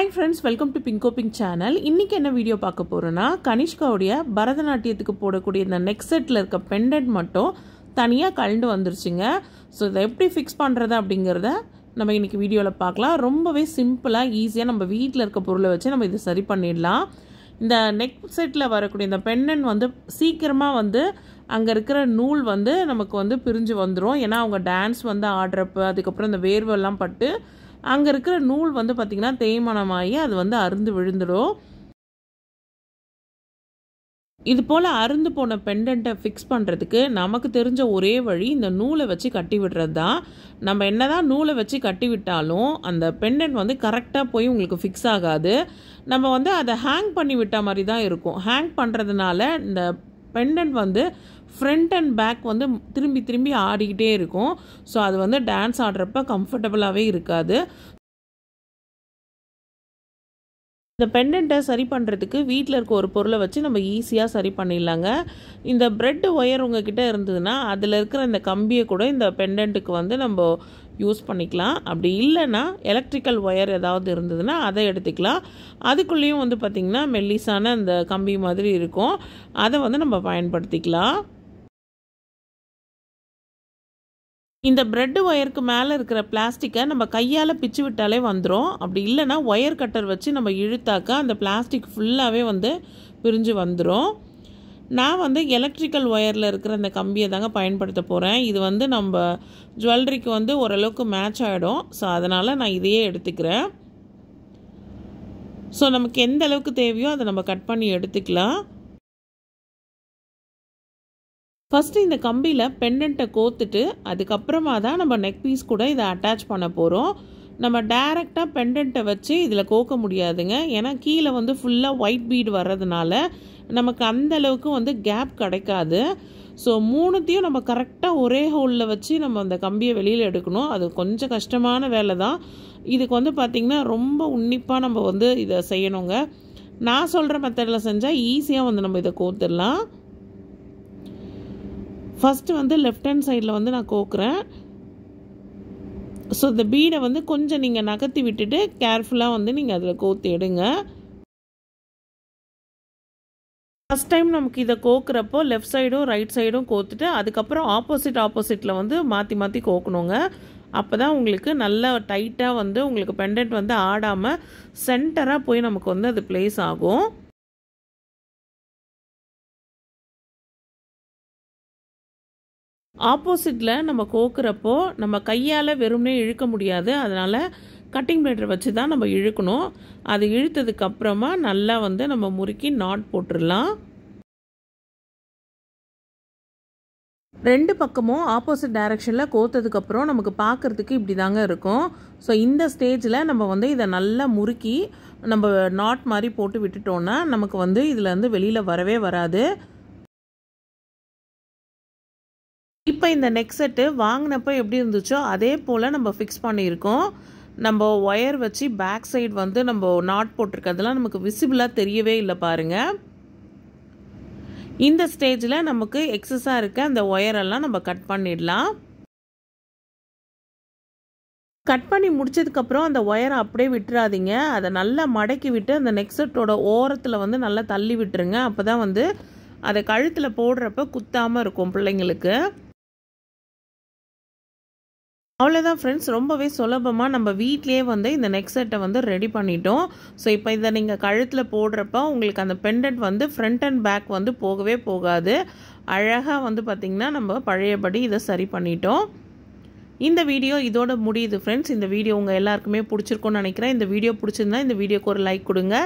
Hi friends, welcome to Pinko Pink channel. இன்னைக்கு என்ன video பார்க்க போறோம்னா கனிஷ்காவுடைய பரதநாட்டியத்துக்கு போடக்கூடிய இந்த நெக் செட்ல இருக்க பெண்டன்ட் மட்டும் தனியா கழண்டு வந்துருச்சுங்க. சோ இத எப்படி ஃபிக்ஸ் பண்றது அப்படிங்கறத நம்ம இன்னைக்கு வீடியோல பார்க்கலாம். ரொம்பவே சிம்பிளா ஈஸியா நம்ம வீட்ல இருக்க பொருளை வச்சு நம்ம இத சரி பண்ணிடலாம். இந்த நெக் செட்ல வரக்கூடிய இந்த பெண்டன்ட் வந்து சீக்கிரமா வந்து அங்க இருக்கிற நூல் வந்து நமக்கு வந்து பிரிஞ்சு வந்துரும். ஏனா அவங்க டான்ஸ் வந்து ஆடுறப்ப அதுக்கு அப்புறம் இந்த வேர்வை எல்லாம் பட்டு அங்க இருக்கிற நூல் வந்து பாத்தீங்கன்னா தேய்மானமாயி அது வந்து அறுந்து விழுந்துடும். இது போல அறுந்து போன பெண்டன்ட்டை ஃபிக்ஸ் பண்றதுக்கு நமக்கு தெரிஞ்ச ஒரே வழி இந்த நூலை வச்சு கட்டி விடுறது தான். நம்ம என்னதான் நூலை வச்சு கட்டி விட்டாலும் அந்த பெண்டன்ட் வந்து கரெக்டா போய் உங்களுக்கு ஃபிக்ஸ் ஆகாது. நம்ம வந்து அதை ஹேங் பண்ணி விட்ட மாதிரி தான் இருக்கும். ஹேங் பண்றதுனால இந்த பெண்டன்ட் வந்து ஃப்ரண்ட் அண்ட் பேக் வந்து திரும்பி திரும்பி ஆடிக்கிட்டே இருக்கும். ஸோ அது வந்து டான்ஸ் ஆடுறப்ப கம்ஃபர்டபுளாகவே இருக்காது. இந்த பெண்டன்ட்டை சரி பண்ணுறதுக்கு வீட்டில் இருக்க ஒரு பொருளை வச்சு நம்ம ஈஸியாக சரி பண்ணிடலாங்க. இந்த பிரெட் ஒயர் உங்ககிட்ட இருந்ததுன்னா அதில் இருக்கிற இந்த கம்பியை கூட இந்த பெண்டன்ட்டுக்கு வந்து நம்ம யூஸ் பண்ணிக்கலாம். அப்படி இல்லைன்னா எலக்ட்ரிக்கல் ஒயர் ஏதாவது இருந்ததுன்னா அதை எடுத்துக்கலாம். அதுக்குள்ளேயும் வந்து பார்த்திங்கன்னா மெல்லிசான அந்த கம்பி மாதிரி இருக்கும். அதை வந்து நம்ம பயன்படுத்திக்கலாம். இந்த பிரெட் ஒயருக்கு மேலே இருக்கிற பிளாஸ்டிக்கை நம்ம கையால் பிச்சு விட்டாலே வந்துடும். அப்படி இல்லைன்னா ஒயர் கட்டர் வச்சு நம்ம இழுத்தாக்கா அந்த பிளாஸ்டிக் ஃபுல்லாகவே வந்து பிரிஞ்சு வந்துடும். நான் வந்து எலக்ட்ரிக்கல் ஒயரில் இருக்கிற அந்த கம்பியை தாங்க பயன்படுத்த போகிறேன். இது வந்து நம்ம ஜுவல்லரிக்கு வந்து ஓரளவுக்கு மேட்ச் ஆகிடும். ஸோ அதனால் நான் இதையே எடுத்துக்கிறேன். ஸோ நமக்கு எந்த அளவுக்கு தேவையோ அதை நம்ம கட் பண்ணி எடுத்துக்கலாம். ஃபஸ்ட்டு இந்த கம்பியில் பெண்டன்ட்டை கோத்துட்டு அதுக்கப்புறமா தான் நம்ம நெக் பீஸ் கூட இதை அட்டாச் பண்ண போகிறோம். நம்ம டைரெக்டாக பெண்டன்ட்டை வச்சு இதில் கோக்க முடியாதுங்க. ஏன்னா கீழே வந்து ஃபுல்லாக ஒயிட் பீட் வர்றதுனால நமக்கு அந்த அளவுக்கு வந்து கேப் கிடைக்காது. ஸோ மூணுத்தையும் நம்ம கரெக்டாக ஒரே ஹோலில் வச்சு நம்ம அந்த கம்பியை வெளியில் எடுக்கணும். அது கொஞ்சம் கஷ்டமான வேலை தான். இதுக்கு வந்து பார்த்திங்கன்னா ரொம்ப உன்னிப்பாக நம்ம வந்து இதை செய்யணுங்க. நான் சொல்கிற மெத்தடில் செஞ்சால் ஈஸியாக வந்து நம்ம இதை கோத்துடலாம். ஃபஸ்ட்டு வந்து லெஃப்ட் ஹேண்ட் சைடில் வந்து நான் கோக்குறேன். ஸோ இந்த பீடை வந்து கொஞ்சம் நீங்கள் நகர்த்தி விட்டுட்டு கேர்ஃபுல்லாக வந்து நீங்கள் அதில் கோத்து எடுங்க. ஃபஸ்ட் டைம் நமக்கு இதை கோக்குறப்போ லெஃப்ட் சைடும் ரைட் சைடும் கோத்துட்டு அதுக்கப்புறம் ஆப்போசிட்டில் வந்து மாற்றி மாற்றி கோக்கணுங்க. அப்போ தான் உங்களுக்கு நல்லா டைட்டாக வந்து உங்களுக்கு பெண்டன்ட் வந்து ஆடாமல் சென்டராக போய் நமக்கு வந்து அது பிளேஸ் ஆகும். ஆப்போசிட்டில் நம்ம கோக்குறப்போ நம்ம கையால் வெறுமனே இழுக்க முடியாது. அதனால் கட்டிங் பிளேடரை வச்சு தான் நம்ம இழுக்கணும். அது இழுத்ததுக்கு அப்புறமா நல்லா வந்து நம்ம முறுக்கி நாட் போட்டுடலாம். ரெண்டு பக்கமும் ஆப்போசிட் டைரக்ஷனில் கோத்ததுக்கப்புறம் நமக்கு பார்க்குறதுக்கு இப்படி தாங்க இருக்கும். ஸோ இந்த ஸ்டேஜில் நம்ம வந்து இதை நல்லா முறுக்கி நம்ம நாட் மாதிரி போட்டு விட்டுட்டோன்னா நமக்கு வந்து இதில் வந்து வெளியில் வரவே வராது. இப்போ இந்த நெக் செட்டு வாங்கினப்போ எப்படி இருந்துச்சோ அதே போல் நம்ம ஃபிக்ஸ் பண்ணியிருக்கோம். நம்ம ஒயர் வச்சு பேக் சைடு வந்து நம்ம நாட் போட்டிருக்கிறதுலாம் நமக்கு விசிபிளாக தெரியவே இல்லை பாருங்கள். இந்த ஸ்டேஜில் நமக்கு எக்ஸஸாக இருக்க அந்த ஒயரெல்லாம் நம்ம கட் பண்ணிடலாம். கட் பண்ணி முடிச்சதுக்கப்புறம் அந்த ஒயரை அப்படியே விட்டுறாதீங்க. அதை நல்லா மடக்கி விட்டு அந்த நெக் செட்டோட ஓரத்தில் வந்து நல்லா தள்ளி விட்டுருங்க. அப்போ தான் வந்து அதை கழுத்தில் போடுறப்ப குத்தாமல் இருக்கும் பிள்ளைங்களுக்கு. அவ்வளோதான் ஃப்ரெண்ட்ஸ், ரொம்பவே சுலபமாக நம்ம வீட்லேயே வந்து இந்த நெக் செட்டை வந்து ரெடி பண்ணிட்டோம். ஸோ இப்போ இதை நீங்கள் கழுத்தில் போடுறப்ப உங்களுக்கு அந்த பெண்டன்ட் வந்து ஃப்ரண்ட் அண்ட் பேக் வந்து போகவே போகாது. அழகாக வந்து பார்த்திங்கன்னா நம்ம பழையபடி இதை சரி பண்ணிட்டோம். இந்த வீடியோ இதோட முடியுது ஃப்ரெண்ட்ஸ். இந்த வீடியோ உங்கள் எல்லாருக்குமே பிடிச்சிருக்கும்னு நினைக்கிறேன். இந்த வீடியோ பிடிச்சிருந்தா இந்த வீடியோக்கு ஒரு லைக் கொடுங்க.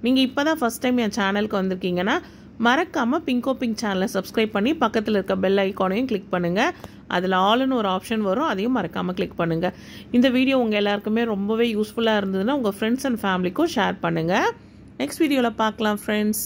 நீங்கள் இப்போ தான் ஃபஸ்ட் டைம் என் சேனலுக்கு வந்திருக்கீங்கன்னா மறக்காமல் பிங்கோ பிங்க் சேனலை சப்ஸ்கிரைப் பண்ணி பக்கத்தில் இருக்க பெல் ஐக்கானையும் கிளிக் பண்ணுங்கள். அதில் ஆல்னு ஒரு ஆப்ஷன் வரும், அதையும் மறக்காமல் கிளிக் பண்ணுங்கள். இந்த வீடியோ உங்கள் எல்லாருக்குமே ரொம்பவே யூஸ்ஃபுல்லாக இருந்ததுன்னா உங்கள் ஃப்ரெண்ட்ஸ் அண்ட் ஃபேமிலிக்கும் ஷேர் பண்ணுங்கள். நெக்ஸ்ட் வீடியோவில் பார்க்கலாம் ஃப்ரெண்ட்ஸ்.